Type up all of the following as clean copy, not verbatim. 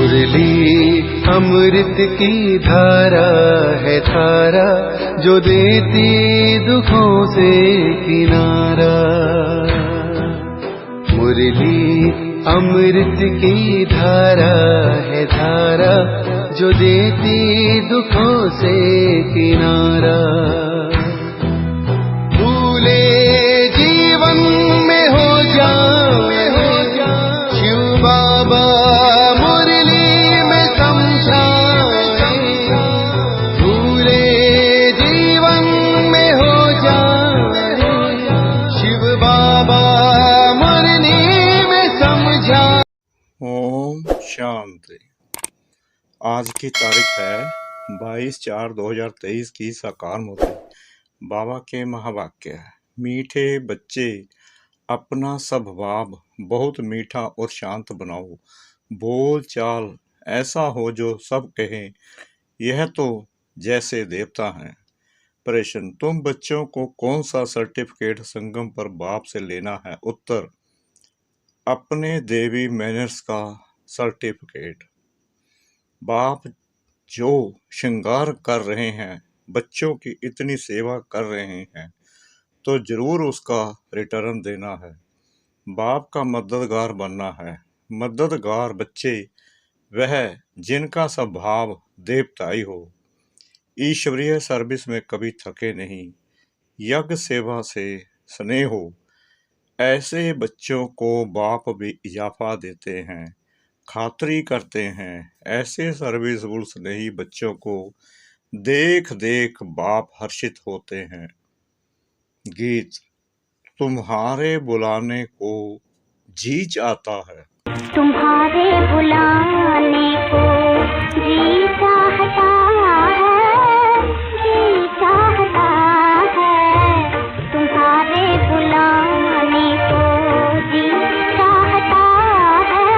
मुरली अमृत की धारा है धारा, जो देती दुखों से किनारा। मुरली अमृत की धारा है धारा, जो देती दुखों से किनारा। भूले जीवन में हो जाए शिव बाबा मुरली में समझाए। भूले जीवन में हो जाए शिव बाबा मुरली में समझा। ओम शांति। आज की तारीख है 22/4/2023 की साकार मुरली। बाबा के महावाक्य है, मीठे बच्चे अपना स्वभाव बहुत मीठा और शांत बनाओ। बोल चाल ऐसा हो जो सब कहें यह तो जैसे देवता हैं। प्रश्न, तुम बच्चों को कौन सा सर्टिफिकेट संगम पर बाप से लेना है? उत्तर, अपने देवी मैनर्स का सर्टिफिकेट। बाप जो श्रृंगार कर रहे हैं, बच्चों की इतनी सेवा कर रहे हैं, तो जरूर उसका रिटर्न देना है। बाप का मददगार बनना है। मददगार बच्चे वह जिनका स्वभाव देवताई हो, ईश्वरीय सर्विस में कभी थके नहीं, यज्ञ सेवा से स्नेह हो। ऐसे बच्चों को बाप भी इजाफा देते हैं, खातरी करते हैं। ऐसे सर्विसफुल स्नेही बच्चों को देख देख बाप हर्षित होते हैं। गीत, तुम्हारे बुलाने को जी चाहता है। तुम्हारे बुलाने को जी चाहता है, जी चाहता है। तुम्हारे बुलाने को जी चाहता है,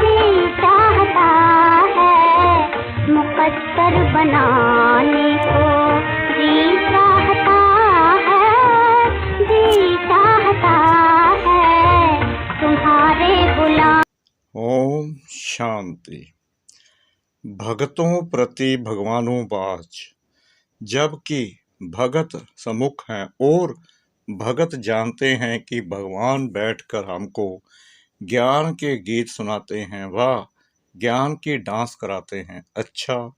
जी चाहता है। मुकद्दर बनाने को जी चाहता है, जी चाहता है। तुम्हारे बुला। ओम शांति। भगतों प्रति भगवानों-बाज, जबकि भगत सम्मुख हैं और भगत जानते हैं कि भगवान बैठकर हमको ज्ञान के गीत सुनाते हैं, वह ज्ञान की डांस कराते हैं। अच्छा,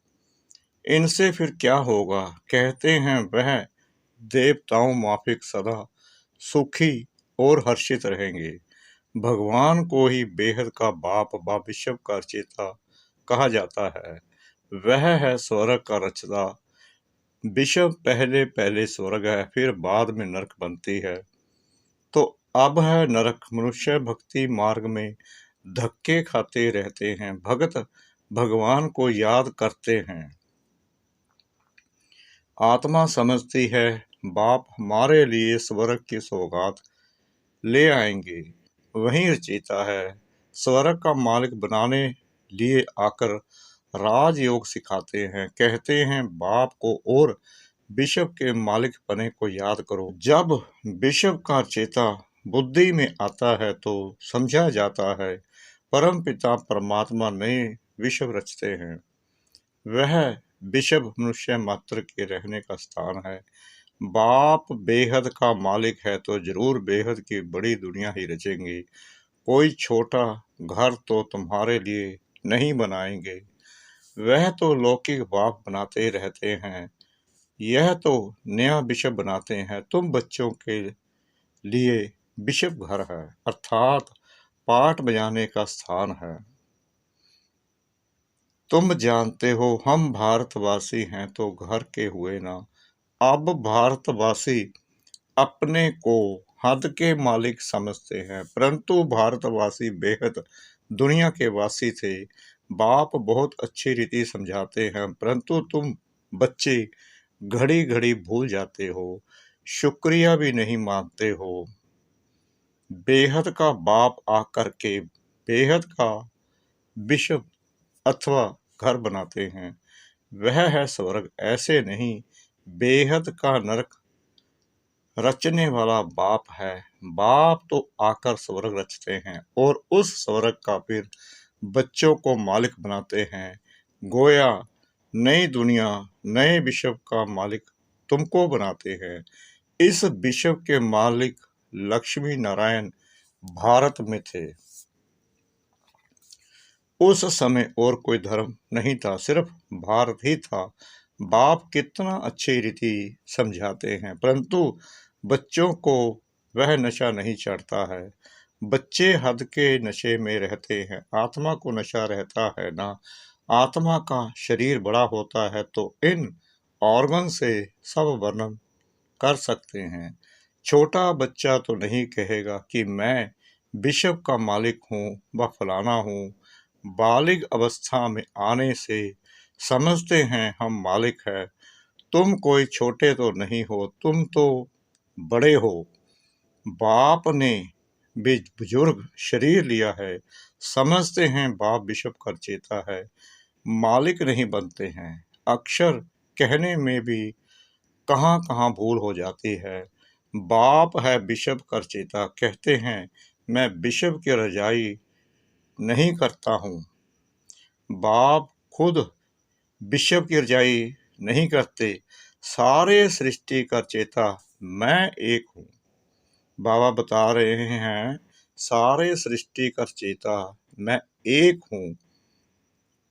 इनसे फिर क्या होगा? कहते हैं वह देवताओं माफिक सदा सुखी और हर्षित रहेंगे। भगवान को ही बेहद का बाप व विश्व का चेता कहा जाता है। वह है स्वर्ग का रचता। विश्व पहले पहले स्वर्ग है, फिर बाद में नरक बनती है। तो अब है नरक। मनुष्य भक्ति मार्ग में धक्के खाते रहते हैं, भगत भगवान को याद करते हैं। आत्मा समझती है बाप हमारे लिए स्वर्ग की सौगात ले आएंगे। वहीं रचयिता है, स्वर्ग का मालिक बनाने लिए आकर राजयोग सिखाते हैं। कहते हैं बाप को और विश्व के मालिक बने को याद करो। जब विश्व का चेता बुद्धि में आता है तो समझा जाता है परम पिता परमात्मा नए विश्व रचते हैं। वह विश्व मनुष्य मात्र के रहने का स्थान है। बाप बेहद का मालिक है तो जरूर बेहद की बड़ी दुनिया ही रचेंगे। कोई छोटा घर तो तुम्हारे लिए नहीं बनाएंगे। वह तो लौकिक बाप बनाते रहते हैं, यह तो नया विश्व बनाते हैं। तुम बच्चों के लिए विश्व घर है, अर्थात पाठ बजाने का स्थान है। तुम जानते हो हम भारतवासी हैं तो घर के हुए ना। अब भारतवासी अपने को हद के मालिक समझते हैं, परंतु भारतवासी बेहद दुनिया के वासी थे। बाप बहुत अच्छी रीति समझाते हैं, परंतु तुम बच्चे घड़ी घड़ी भूल जाते हो, शुक्रिया भी नहीं मानते हो। बेहद का बाप आकर के बेहद का विश्व अथवा घर बनाते हैं। वह है स्वर्ग, ऐसे नहीं। बेहद का नरक रचने वाला बाप है। बाप तो आकर स्वर्ग रचते हैं और उस स्वर्ग का फिर बच्चों को मालिक बनाते हैं। गोया नई दुनिया, नए विश्व का मालिक तुमको बनाते हैं। इस विश्व के मालिक लक्ष्मी नारायण भारत में थे। उस समय और कोई धर्म नहीं था, सिर्फ भारत ही था। बाप कितना अच्छी रीति समझाते हैं, परंतु बच्चों को वह नशा नहीं चढ़ता है। बच्चे हद के नशे में रहते हैं। आत्मा को नशा रहता है ना। आत्मा का शरीर बड़ा होता है तो इन ऑर्गन से सब वर्णन कर सकते हैं। छोटा बच्चा तो नहीं कहेगा कि मैं विश्व का मालिक हूँ व फलाना हूँ। बालिग अवस्था में आने से समझते हैं हम मालिक है। तुम कोई छोटे तो नहीं हो, तुम तो बड़े हो। बाप ने भी बुजुर्ग शरीर लिया है। समझते हैं बाप विश्व का चेता है। मालिक नहीं बनते हैं। अक्षर कहने में भी कहाँ कहाँ भूल हो जाती है। बाप है विश्व कर चेता, कहते हैं मैं विश्व की रजाई नहीं करता हूँ। बाप खुद विश्व की रजाई नहीं करते। सारे सृष्टि का चेता मैं एक हूँ। बाबा बता रहे हैं सारे सृष्टि का चेता मैं एक हूँ।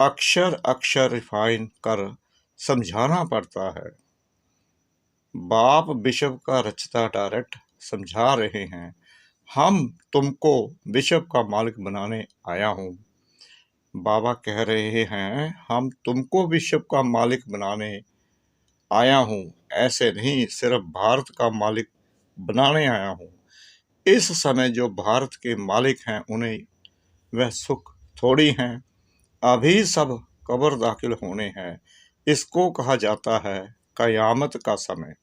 अक्षर अक्षर रिफाइन कर समझाना पड़ता है। बाप विश्व का रचता डायरेक्ट समझा रहे हैं। हम तुमको विश्व का मालिक बनाने आया हूँ। बाबा कह रहे हैं हम तुमको विश्व का मालिक बनाने आया हूँ, ऐसे नहीं सिर्फ भारत का मालिक बनाने आया हूँ। इस समय जो भारत के मालिक हैं उन्हें वह सुख थोड़ी हैं। अभी सब कब्र दाखिल होने हैं। इसको कहा जाता है कयामत का समय।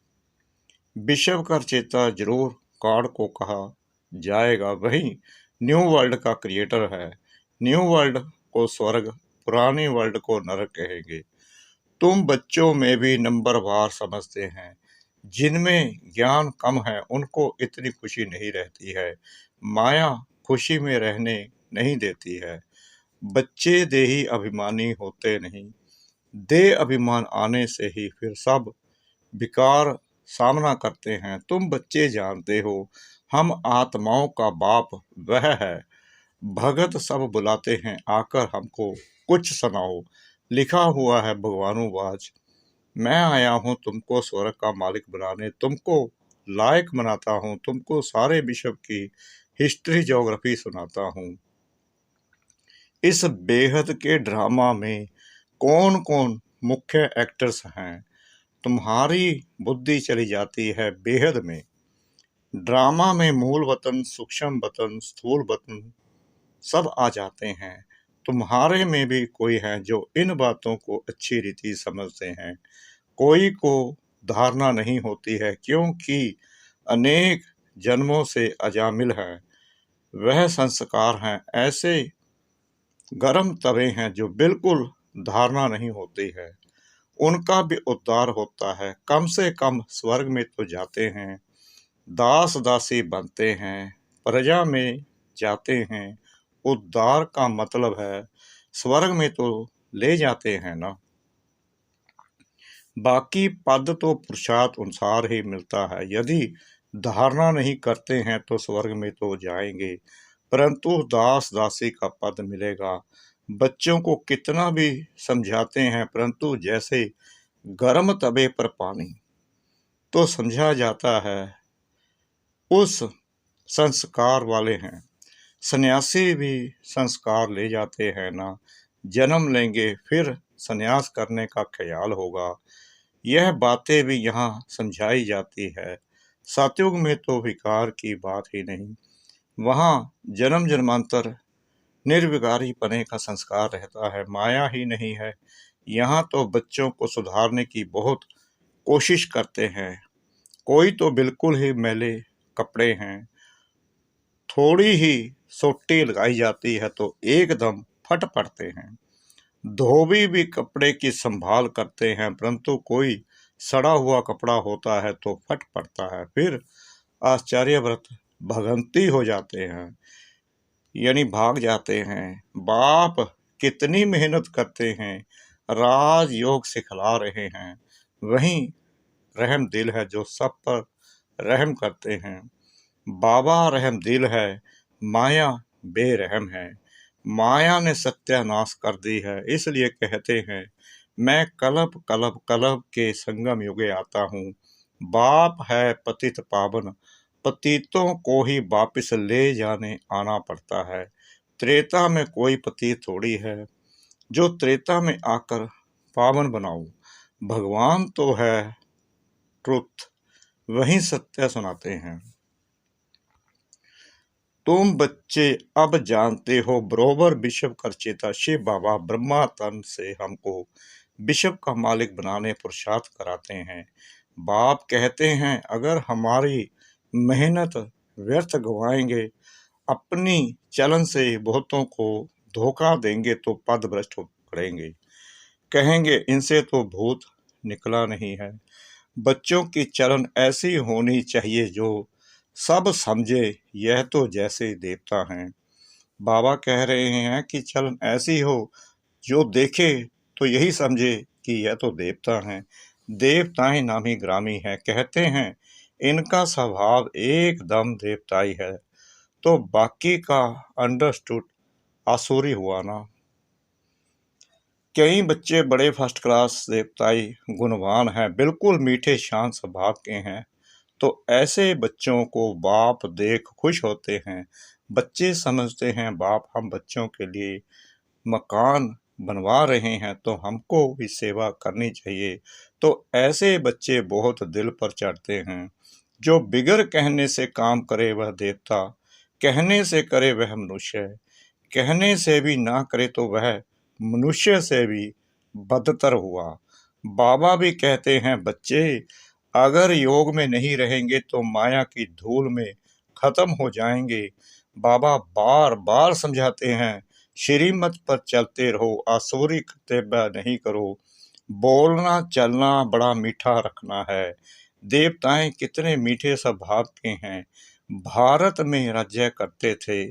विश्व का चेता जरूर गॉड को कहा जाएगा। वही न्यू वर्ल्ड का क्रिएटर है। न्यू वर्ल्ड को स्वर्ग, पुराने वर्ल्ड को नरक कहेंगे। तुम बच्चों में भी नंबर वार समझते हैं। जिनमें ज्ञान कम है उनको इतनी खुशी नहीं रहती है। माया खुशी में रहने नहीं देती है। बच्चे देही अभिमानी होते नहीं। देह अभिमान आने से ही फिर सब विकार सामना करते हैं। तुम बच्चे जानते हो हम आत्माओं का बाप वह है। भगत सब बुलाते हैं आकर हमको कुछ सुनाओ। लिखा हुआ है भगवानुवाच, मैं आया हूँ तुमको स्वर्ग का मालिक बनाने, तुमको लायक बनाता हूँ, तुमको सारे विश्व की हिस्ट्री ज्योग्राफी सुनाता हूँ। इस बेहद के ड्रामा में कौन कौन मुख्य एक्टर्स हैं, तुम्हारी बुद्धि चली जाती है बेहद में। ड्रामा में मूल वतन, सूक्ष्म वतन, स्थूल वतन सब आ जाते हैं। तुम्हारे में भी कोई है जो इन बातों को अच्छी रीति समझते हैं। कोई को धारणा नहीं होती है क्योंकि अनेक जन्मों से अजामिल है। वह संस्कार हैं, ऐसे गर्म तवे हैं जो बिल्कुल धारणा नहीं होती है। उनका भी उद्धार होता है। कम से कम स्वर्ग में तो जाते हैं। दास दासी बनते हैं, प्रजा में जाते हैं। उद्धार का मतलब है स्वर्ग में तो ले जाते हैं ना। बाकी पद तो पुरुषार्थ अनुसार ही मिलता है। यदि धारणा नहीं करते हैं तो स्वर्ग में तो जाएंगे, परंतु दास दासी का पद मिलेगा। बच्चों को कितना भी समझाते हैं परंतु जैसे गर्म तवे पर पानी तो समझा जाता है। उस संस्कार वाले हैं। सन्यासी भी संस्कार ले जाते हैं ना। जन्म लेंगे फिर सन्यास करने का ख्याल होगा। यह बातें भी यहाँ समझाई जाती है। सतयुग में तो विकार की बात ही नहीं। वहाँ जन्म जन्मांतर निर्विकारी पने का संस्कार रहता है, माया ही नहीं है। यहाँ तो बच्चों को सुधारने की बहुत कोशिश करते हैं। कोई तो बिल्कुल ही मैले कपड़े हैं, थोड़ी ही सोटी लगाई जाती है तो एकदम फट पड़ते हैं। धोबी भी कपड़े की संभाल करते हैं, परंतु कोई सड़ा हुआ कपड़ा होता है तो फट पड़ता है, फिर आश्चर्यव्रत भगंती हो जाते हैं। यानी भाग जाते हैं। बाप कितनी मेहनत करते हैं, राज योग सिखला रहे हैं। वहीं रहम दिल है जो सब पर रहम करते हैं। बाबा रहम दिल है, माया बेरहम है। माया ने सत्यानाश कर दी है, इसलिए कहते हैं मैं कलप कलप कलप के संगम युगे आता हूँ। बाप है पतित पावन, पतितों को ही वापिस ले जाने आना पड़ता है। त्रेता में कोई पतित थोड़ी है जो त्रेता में आकर पावन बनाऊं। भगवान तो है ट्रुथ, वही सत्य सुनाते हैं। तुम बच्चे अब जानते हो बरोबर विश्व कर चेता शिव बाबा ब्रह्मा तन से हमको विश्व का मालिक बनाने पुरुषार्थ कराते हैं। बाप कहते हैं अगर हमारी मेहनत व्यर्थ गवाएंगे, अपनी चलन से बहुतों को धोखा देंगे तो पद भ्रष्ट पड़ेंगे। कहेंगे इनसे तो भूत निकला नहीं है। बच्चों की चलन ऐसी होनी चाहिए जो सब समझे यह तो जैसे देवता हैं। बाबा कह रहे हैं कि चलन ऐसी हो जो देखे तो यही समझे कि यह तो देवता हैं। देवताएं नामी ग्रामी है, कहते हैं इनका स्वभाव एकदम देवताई है, तो बाकी का अंडरस्टूड आसुरी हुआ ना। कई बच्चे बड़े फर्स्ट क्लास देवताई गुणवान हैं, बिल्कुल मीठे शांत स्वभाव के हैं, तो ऐसे बच्चों को बाप देख खुश होते हैं। बच्चे समझते हैं बाप हम बच्चों के लिए मकान बनवा रहे हैं तो हमको भी सेवा करनी चाहिए, तो ऐसे बच्चे बहुत दिल पर चढ़ते हैं। जो बिगर कहने से काम करे वह देवता, कहने से करे वह मनुष्य, कहने से भी ना करे तो वह मनुष्य से भी बदतर हुआ। बाबा भी कहते हैं बच्चे अगर योग में नहीं रहेंगे तो माया की धूल में खत्म हो जाएंगे। बाबा बार बार समझाते हैं श्रीमत पर चलते रहो, आसुरी कर्तव्य नहीं करो, बोलना चलना बड़ा मीठा रखना है। देवताएं कितने मीठे स्वभाव के हैं। भारत में राज्य करते थे,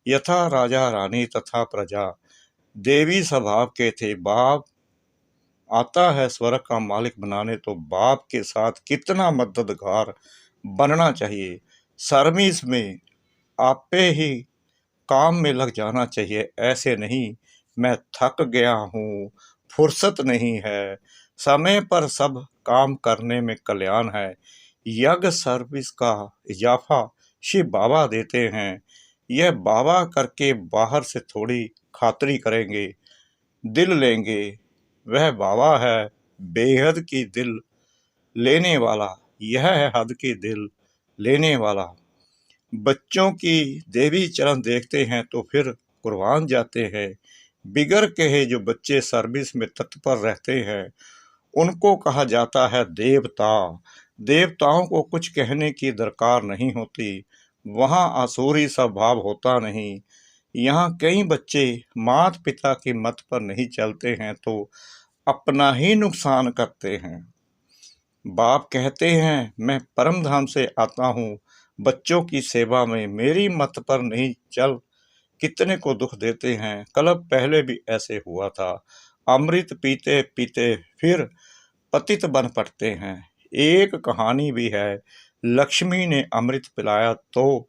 यथा राजा रानी तथा प्रजा देवी स्वभाव के थे। बाप आता है स्वर्ग का मालिक बनाने तो बाप के साथ कितना मददगार बनना चाहिए। सर्विस में आपे ही काम में लग जाना चाहिए, ऐसे नहीं मैं थक गया हूँ, फुर्सत नहीं है। समय पर सब काम करने में कल्याण है। यज्ञ सर्विस का इजाफा शिव बाबा देते हैं। यह बाबा करके बाहर से थोड़ी खातरी करेंगे, दिल लेंगे। वह बाबा है बेहद की दिल लेने वाला, यह है हद की दिल लेने वाला। बच्चों की देवी चरण देखते हैं तो फिर कुर्बान जाते हैं। बिगर कहे जो बच्चे सर्विस में तत्पर रहते हैं उनको कहा जाता है देवता। देवताओं को कुछ कहने की दरकार नहीं होती, वहाँ आसुरी स्वभाव होता नहीं। यहाँ कई बच्चे माता पिता की मत पर नहीं चलते हैं तो अपना ही नुकसान करते हैं। बाप कहते हैं मैं परम धाम से आता हूँ बच्चों की सेवा में, मेरी मत पर नहीं चल कितने को दुख देते हैं। कल्प पहले भी ऐसे हुआ था, अमृत पीते पीते फिर पतित बन पड़ते हैं। एक कहानी भी है, लक्ष्मी ने अमृत पिलाया तो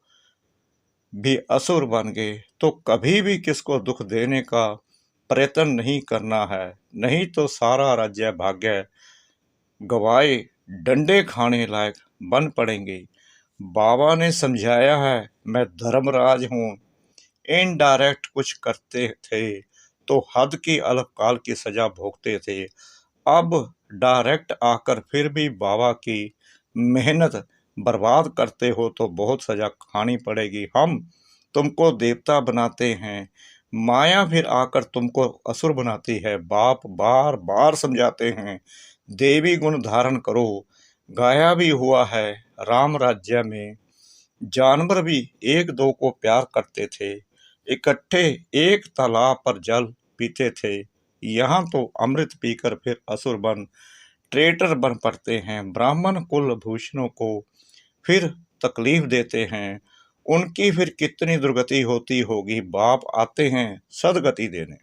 भी असुर बन गए। तो कभी भी किसको दुख देने का प्रयत्न नहीं करना है, नहीं तो सारा राज्य भाग्य गवाए डंडे खाने लायक बन पड़ेंगे। बाबा ने समझाया है मैं धर्मराज हूँ। इनडायरेक्ट कुछ करते थे तो हद की अल्पकाल की सजा भोगते थे, अब डायरेक्ट आकर फिर भी बाबा की मेहनत बर्बाद करते हो तो बहुत सजा खानी पड़ेगी। हम तुमको देवता बनाते हैं, माया फिर आकर तुमको असुर बनाती है। बाप बार बार समझाते हैं देवी गुण धारण करो। गाया भी हुआ है राम राज्य में जानवर भी एक दो को प्यार करते थे, इकट्ठे एक तालाब पर जल पीते थे। यहाँ तो अमृत पीकर फिर असुर बन ट्रेटर बन पड़ते हैं। ब्राह्मण कुल भूषणों को फिर तकलीफ देते हैं, उनकी फिर कितनी दुर्गति होती होगी। बाप आते हैं सदगति देने।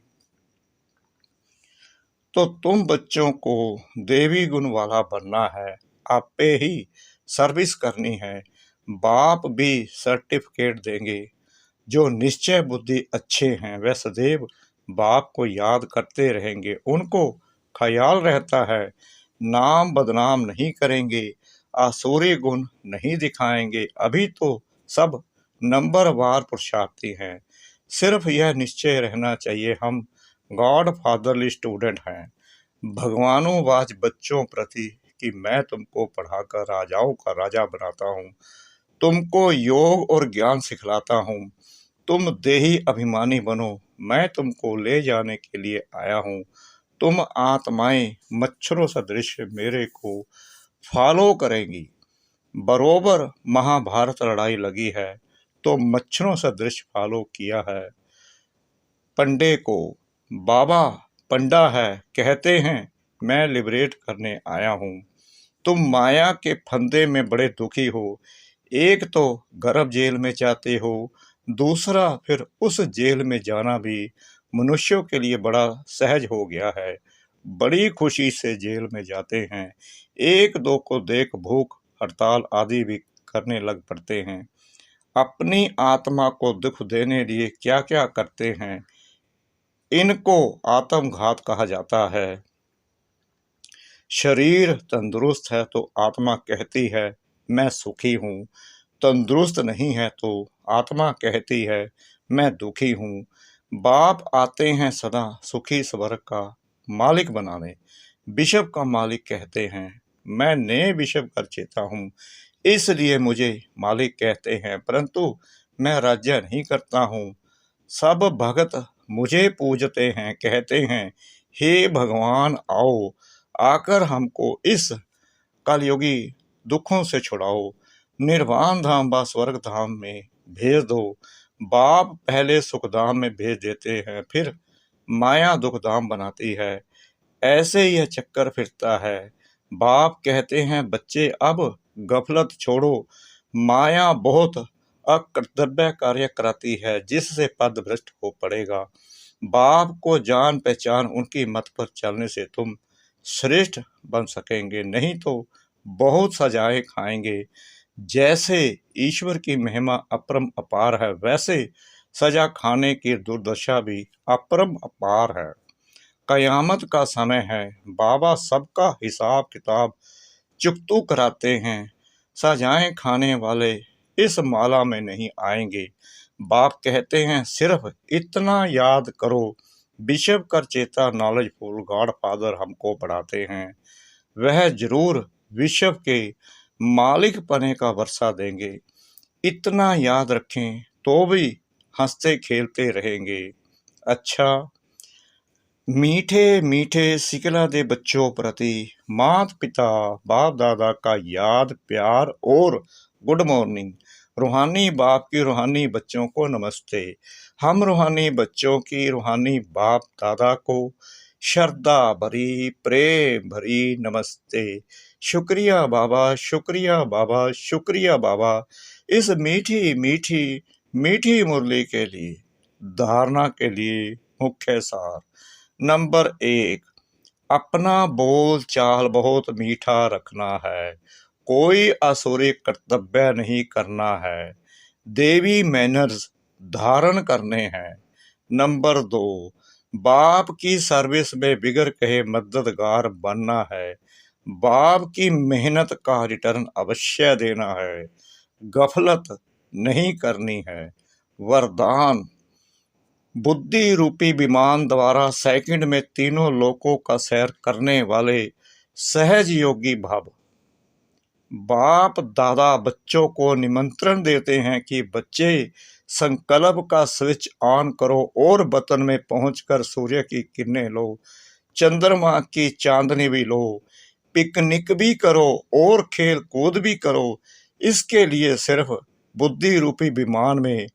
तो तुम बच्चों को देवी गुण वाला बनना है, आप पे ही सर्विस करनी है। बाप भी सर्टिफिकेट देंगे। जो निश्चय बुद्धि अच्छे हैं वह सदैव बाप को याद करते रहेंगे। उनको ख्याल रहता है नाम बदनाम नहीं करेंगे, आसुरी गुण नहीं दिखाएंगे। अभी तो सब नंबरवार पुरुषार्थी हैं। सिर्फ यह निश्चय रहना चाहिए हम गॉड फादरली स्टूडेंट हैं, भगवानोवाज बच्चों प्रति, कि मैं तुमको पढ़ाकर राजाओं का राजा बनाता हूँ, तुमको योग और ज्ञान सिखलाता हूँ, तुम देही अभिमानी बनो, मैं तुमको ले जाने के लिए आया हूँ। तुम आत्माएं मच्छरों सदृश मेरे को फॉलो करेंगी। बरोबर महाभारत लड़ाई लगी है तो मच्छरों सदृश फॉलो किया है पंडे को। बाबा पंडा है, कहते हैं मैं लिबरेट करने आया हूँ। तुम माया के फंदे में बड़े दुखी हो। एक तो गर्भ जेल में जाते हो, दूसरा फिर उस जेल में जाना भी मनुष्यों के लिए बड़ा सहज हो गया है। बड़ी खुशी से जेल में जाते हैं। एक दो को देख भूख हड़ताल आदि भी करने लग पड़ते हैं। अपनी आत्मा को दुख देने लिए क्या क्या करते हैं, इनको आत्मघात कहा जाता है। शरीर तंदुरुस्त है तो आत्मा कहती है मैं सुखी हूँ, तंदुरुस्त नहीं है तो आत्मा कहती है मैं दुखी हूँ। बाप आते हैं सदा सुखी स्वर्ग का मालिक बनाने। बिशप का मालिक कहते हैं मैं नए बिशप कर चेता हूँ, इसलिए मुझे मालिक कहते हैं, परंतु मैं राज्य नहीं करता हूँ। सब भगत मुझे पूजते हैं, कहते हैं हे भगवान आओ, आकर हमको इस कलयुगी दुखों से छुड़ाओ, निर्वाण धाम व स्वर्ग धाम में भेज दो। बाप पहले सुखधाम में भेज देते हैं, फिर माया दुखधाम बनाती है। ऐसे यह चक्कर फिरता है। बाप कहते हैं बच्चे अब गफलत छोड़ो, माया बहुत अकर्तव्य कार्य कराती है जिससे पद भ्रष्ट हो पड़ेगा। बाप को जान पहचान उनकी मत पर चलने से तुम श्रेष्ठ बन सकेंगे, नहीं तो बहुत सजाएं खाएंगे। जैसे ईश्वर की महिमा अपरम अपार है, वैसे सजा खाने की दुर्दशा भी अपरम अपार है। कयामत का समय है, बाबा सबका हिसाब किताब चुकतू कराते हैं। सजाएं खाने वाले इस माला में नहीं आएंगे। बाप कहते हैं सिर्फ इतना याद करो, बिशप कर चेता नॉलेजफुल गॉड फादर हमको पढ़ाते हैं। वह जरूर विश्व के मालिक पने का वर्षा देंगे। इतना याद रखें तो भी हंसते खेलते रहेंगे। अच्छा, मीठे मीठे सिकला दे बच्चों प्रति माता पिता बाप दादा का याद प्यार और गुड मॉर्निंग। रूहानी बाप की रूहानी बच्चों को नमस्ते। हम रूहानी बच्चों की रूहानी बाप दादा को श्रद्धा भरी प्रेम भरी नमस्ते। शुक्रिया बाबा, शुक्रिया बाबा, शुक्रिया बाबा, इस मीठी मीठी मीठी मुरली के लिए। धारणा के लिए मुख्य सार। नंबर 1, अपना बोल चाल बहुत मीठा रखना है, कोई असुरी कर्तव्य नहीं करना है, देवी मैनर्स धारण करने हैं। नंबर 2, बाप की सर्विस में बिगर कहे मददगार बनना है, बाप की मेहनत का रिटर्न अवश्य देना है, गफलत नहीं करनी है। वरदान, बुद्धि रूपी विमान द्वारा सेकंड में तीनों लोकों का सैर करने वाले सहज योगी भव। बाप दादा बच्चों को निमंत्रण देते हैं कि बच्चे संकल्प का स्विच ऑन करो और वतन में पहुंचकर सूर्य की किरणें लो, चंद्रमा की चांदनी भी लो, पिकनिक भी करो और खेल कूद भी करो। इसके लिए सिर्फ बुद्धि रूपी विमान में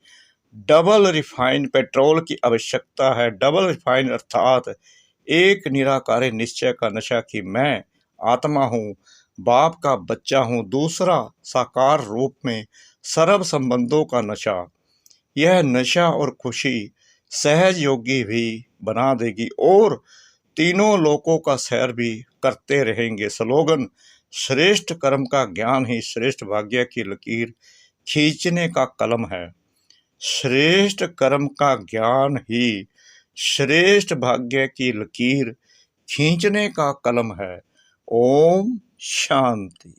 डबल रिफाइंड पेट्रोल की आवश्यकता है। डबल रिफाइंड अर्थात एक निराकारी निश्चय का नशा कि मैं आत्मा हूँ, बाप का बच्चा हूँ। दूसरा साकार रूप में सर्व संबंधों का नशा। यह नशा और खुशी सहज योगी भी बना देगी और तीनों लोकों का सैर भी करते रहेंगे। स्लोगन: श्रेष्ठ कर्म का ज्ञान ही श्रेष्ठ भाग्य की लकीर खींचने का कलम है। श्रेष्ठ कर्म का ज्ञान ही श्रेष्ठ भाग्य की लकीर खींचने का कलम है। ओम शांति।